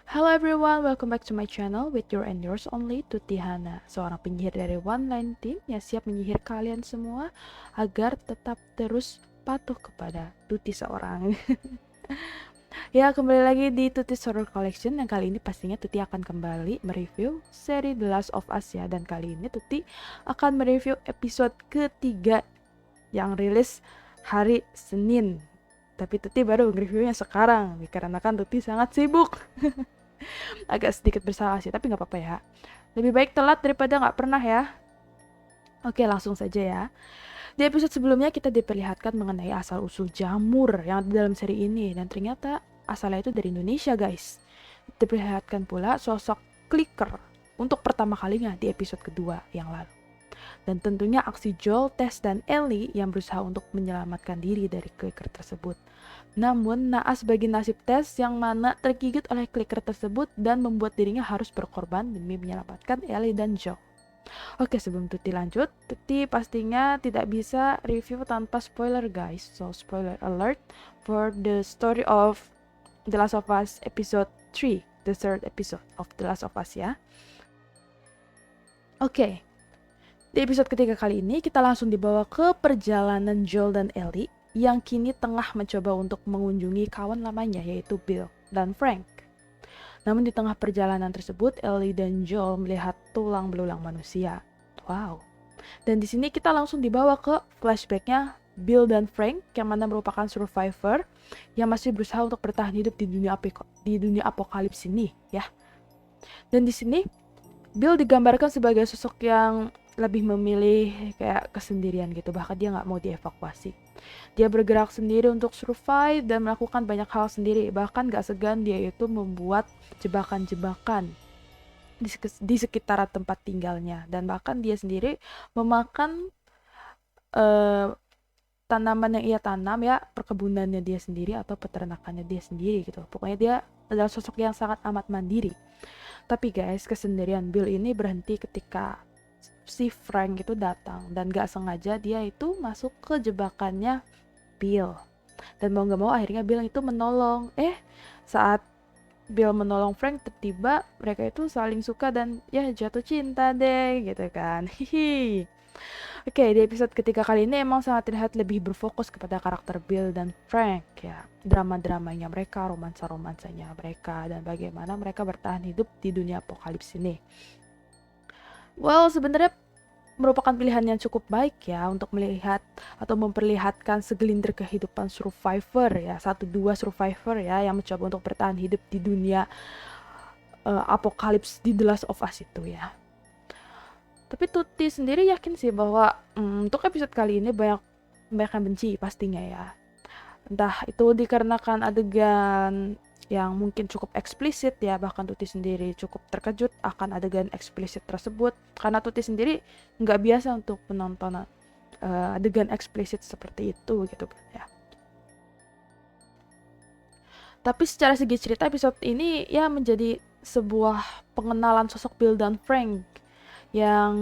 Hello everyone, welcome back to my channel with your and yours only, Tuti Hana, seorang penyihir dari One Line Team yang siap menyihir kalian semua agar tetap terus patuh kepada Tuti seorang. Ya, kembali lagi di Tuti Horror Collection yang kali ini pastinya Tuti akan kembali mereview seri The Last of Us ya. Dan kali ini Tuti akan mereview episode ketiga yang rilis hari Senin. Tapi Tuti baru nge-reviewnya sekarang dikarenakan Tuti sangat sibuk. Agak sedikit bersalah sih, tapi nggak apa-apa ya. Lebih baik telat daripada nggak pernah ya. Oke, langsung saja ya. Di episode sebelumnya kita diperlihatkan mengenai asal-usul jamur yang ada dalam seri ini. Dan ternyata asalnya itu dari Indonesia, guys. Diperlihatkan pula sosok Clicker untuk pertama kalinya di episode kedua yang lalu. Dan tentunya aksi Joel, Tess, dan Ellie yang berusaha untuk menyelamatkan diri dari Clicker tersebut. Namun, naas bagi nasib Tess yang mana tergigit oleh Clicker tersebut dan membuat dirinya harus berkorban demi menyelamatkan Ellie dan Joel. Oke, sebelum Tuti lanjut, Tuti pastinya tidak bisa review tanpa spoiler guys. So, spoiler alert for the story of The Last of Us episode 3, the third episode of The Last of Us ya. Oke, di episode ketiga kali ini kita langsung dibawa ke perjalanan Joel dan Ellie yang kini tengah mencoba untuk mengunjungi kawan lamanya yaitu Bill dan Frank. Namun di tengah perjalanan tersebut, Ellie dan Joel melihat tulang belulang manusia. Wow. Dan di sini kita langsung dibawa ke flashbacknya Bill dan Frank yang mana merupakan survivor yang masih berusaha untuk bertahan hidup di dunia apokalips ini ya. Dan di sini Bill digambarkan sebagai sosok yang lebih memilih kayak kesendirian gitu, bahkan dia nggak mau dievakuasi. Dia bergerak sendiri untuk survive dan melakukan banyak hal sendiri, bahkan gak segan dia itu membuat jebakan-jebakan di sekitar tempat tinggalnya. Dan bahkan dia sendiri memakan tanaman yang ia tanam ya, perkebunannya dia sendiri atau peternakannya dia sendiri gitu. Pokoknya dia adalah sosok yang sangat amat mandiri. Tapi guys, kesendirian Bill ini berhenti ketika si Frank itu datang dan gak sengaja dia itu masuk ke jebakannya Bill. Dan mau gak mau akhirnya Bill itu menolong. Saat Bill menolong Frank, tiba-tiba mereka itu saling suka dan ya jatuh cinta deh gitu kan. Hihi. Oke, di episode ketiga kali ini emang sangat terlihat lebih berfokus kepada karakter Bill dan Frank ya. Drama-dramanya mereka, romansa-romansanya mereka, dan bagaimana mereka bertahan hidup di dunia apokalips ini. Well, sebenarnya merupakan pilihan yang cukup baik ya untuk melihat atau memperlihatkan segelintir kehidupan survivor ya, 1-2 survivor ya yang mencoba untuk bertahan hidup di dunia apokalips di The Last of Us itu ya. Tapi Tuti sendiri yakin sih bahwa untuk episode kali ini banyak yang benci pastinya ya. Entah itu dikarenakan adegan yang mungkin cukup eksplisit ya, bahkan Tuti sendiri cukup terkejut akan adegan eksplisit tersebut karena Tuti sendiri nggak biasa untuk menonton adegan eksplisit seperti itu gitu kan ya. Tapi secara segi cerita episode ini ya menjadi sebuah pengenalan sosok Bill dan Frank yang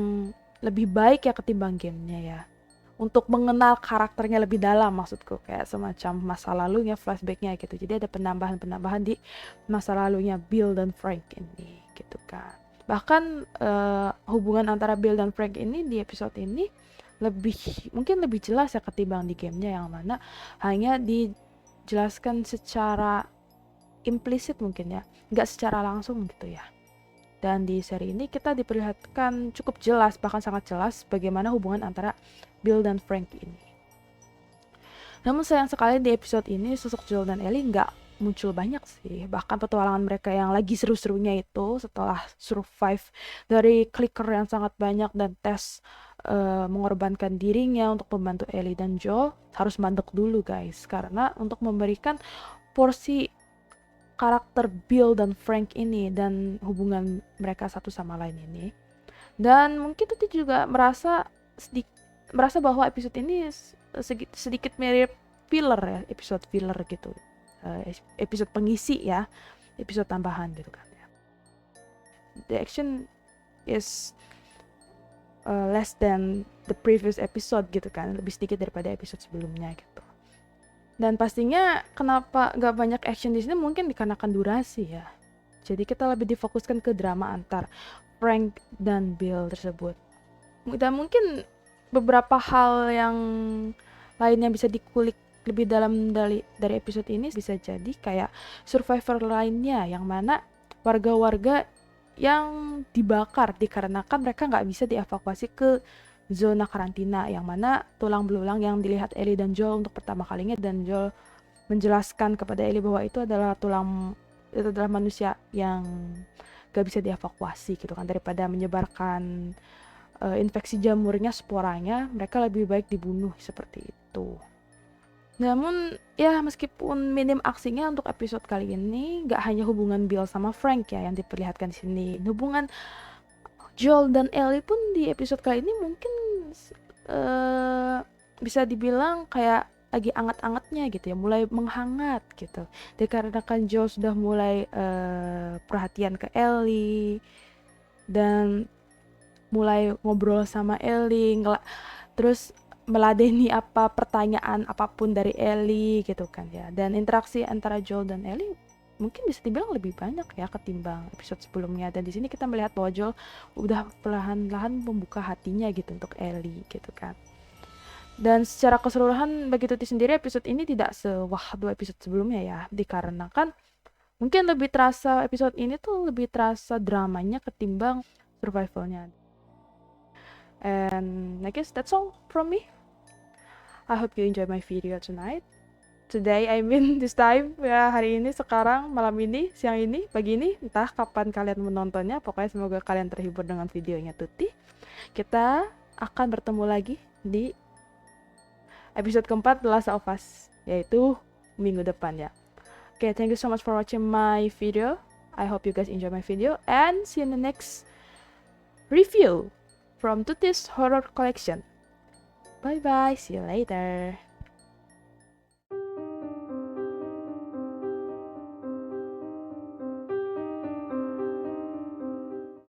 lebih baik ya ketimbang gamenya ya. Untuk mengenal karakternya lebih dalam maksudku, kayak semacam masa lalunya, flashbacknya gitu. Jadi ada penambahan-penambahan di masa lalunya Bill dan Frank ini gitu kan. Bahkan hubungan antara Bill dan Frank ini di episode ini mungkin lebih jelas ya ketimbang di gamenya yang mana hanya dijelaskan secara implisit mungkin ya, nggak secara langsung gitu ya. Dan di seri ini kita diperlihatkan cukup jelas, bahkan sangat jelas bagaimana hubungan antara Bill dan Frank ini. Namun sayang sekali di episode ini sosok Joel dan Ellie nggak muncul banyak sih. Bahkan petualangan mereka yang lagi seru-serunya itu setelah survive dari clicker yang sangat banyak dan Tess mengorbankan dirinya untuk membantu Ellie dan Joel harus mandek dulu guys. Karena untuk memberikan porsi karakter Bill dan Frank ini dan hubungan mereka satu sama lain ini. Dan mungkin Tuti juga merasa bahwa episode ini sedikit mirip filler ya, episode filler gitu. Episode pengisi ya, episode tambahan gitu kan ya. The action is less than the previous episode gitu kan, lebih sedikit daripada episode sebelumnya gitu. Dan pastinya kenapa gak banyak action di sini mungkin dikarenakan durasi ya. Jadi kita lebih difokuskan ke drama antar Frank dan Bill tersebut. Dan mungkin beberapa hal yang lain yang bisa dikulik lebih dalam dari episode ini bisa jadi kayak survivor lainnya, yang mana warga-warga yang dibakar dikarenakan mereka nggak bisa dievakuasi ke zona karantina, yang mana tulang belulang yang dilihat Ellie dan Joel untuk pertama kalinya, dan Joel menjelaskan kepada Ellie bahwa itu adalah manusia yang gak bisa dievakuasi gitu kan, daripada menyebarkan infeksi jamurnya, sporanya, mereka lebih baik dibunuh seperti itu. Namun ya meskipun minim aksinya untuk episode kali ini, gak hanya hubungan Bill sama Frank ya yang diperlihatkan di sini, hubungan Joel dan Ellie pun di episode kali ini mungkin bisa dibilang kayak lagi anget-angetnya gitu ya, mulai menghangat gitu. Dikarenakan Joel sudah mulai perhatian ke Ellie dan mulai ngobrol sama Ellie, terus meladeni apa pertanyaan apapun dari Ellie gitu kan ya. Dan interaksi antara Joel dan Ellie mungkin bisa dibilang lebih banyak ya ketimbang episode sebelumnya. Dan di sini kita melihat bahwa Joel udah perlahan-lahan membuka hatinya gitu untuk Ellie gitu kan. Dan secara keseluruhan bagi Tuti sendiri, episode ini tidak sewah 2 episode sebelumnya ya, dikarenakan mungkin lebih terasa episode ini tuh lebih terasa dramanya ketimbang survivalnya. And I guess that's all from me. I hope you enjoy my video tonight. Today, I mean this time, ya hari ini, sekarang, malam ini, siang ini, pagi ini, entah kapan kalian menontonnya. Pokoknya semoga kalian terhibur dengan videonya Tuti. Kita akan bertemu lagi di episode keempat The Last of Us, yaitu minggu depan ya. Okay, thank you so much for watching my video. I hope you guys enjoy my video, and see you in the next review from Tuti's Horror Collection. Bye bye, see you later.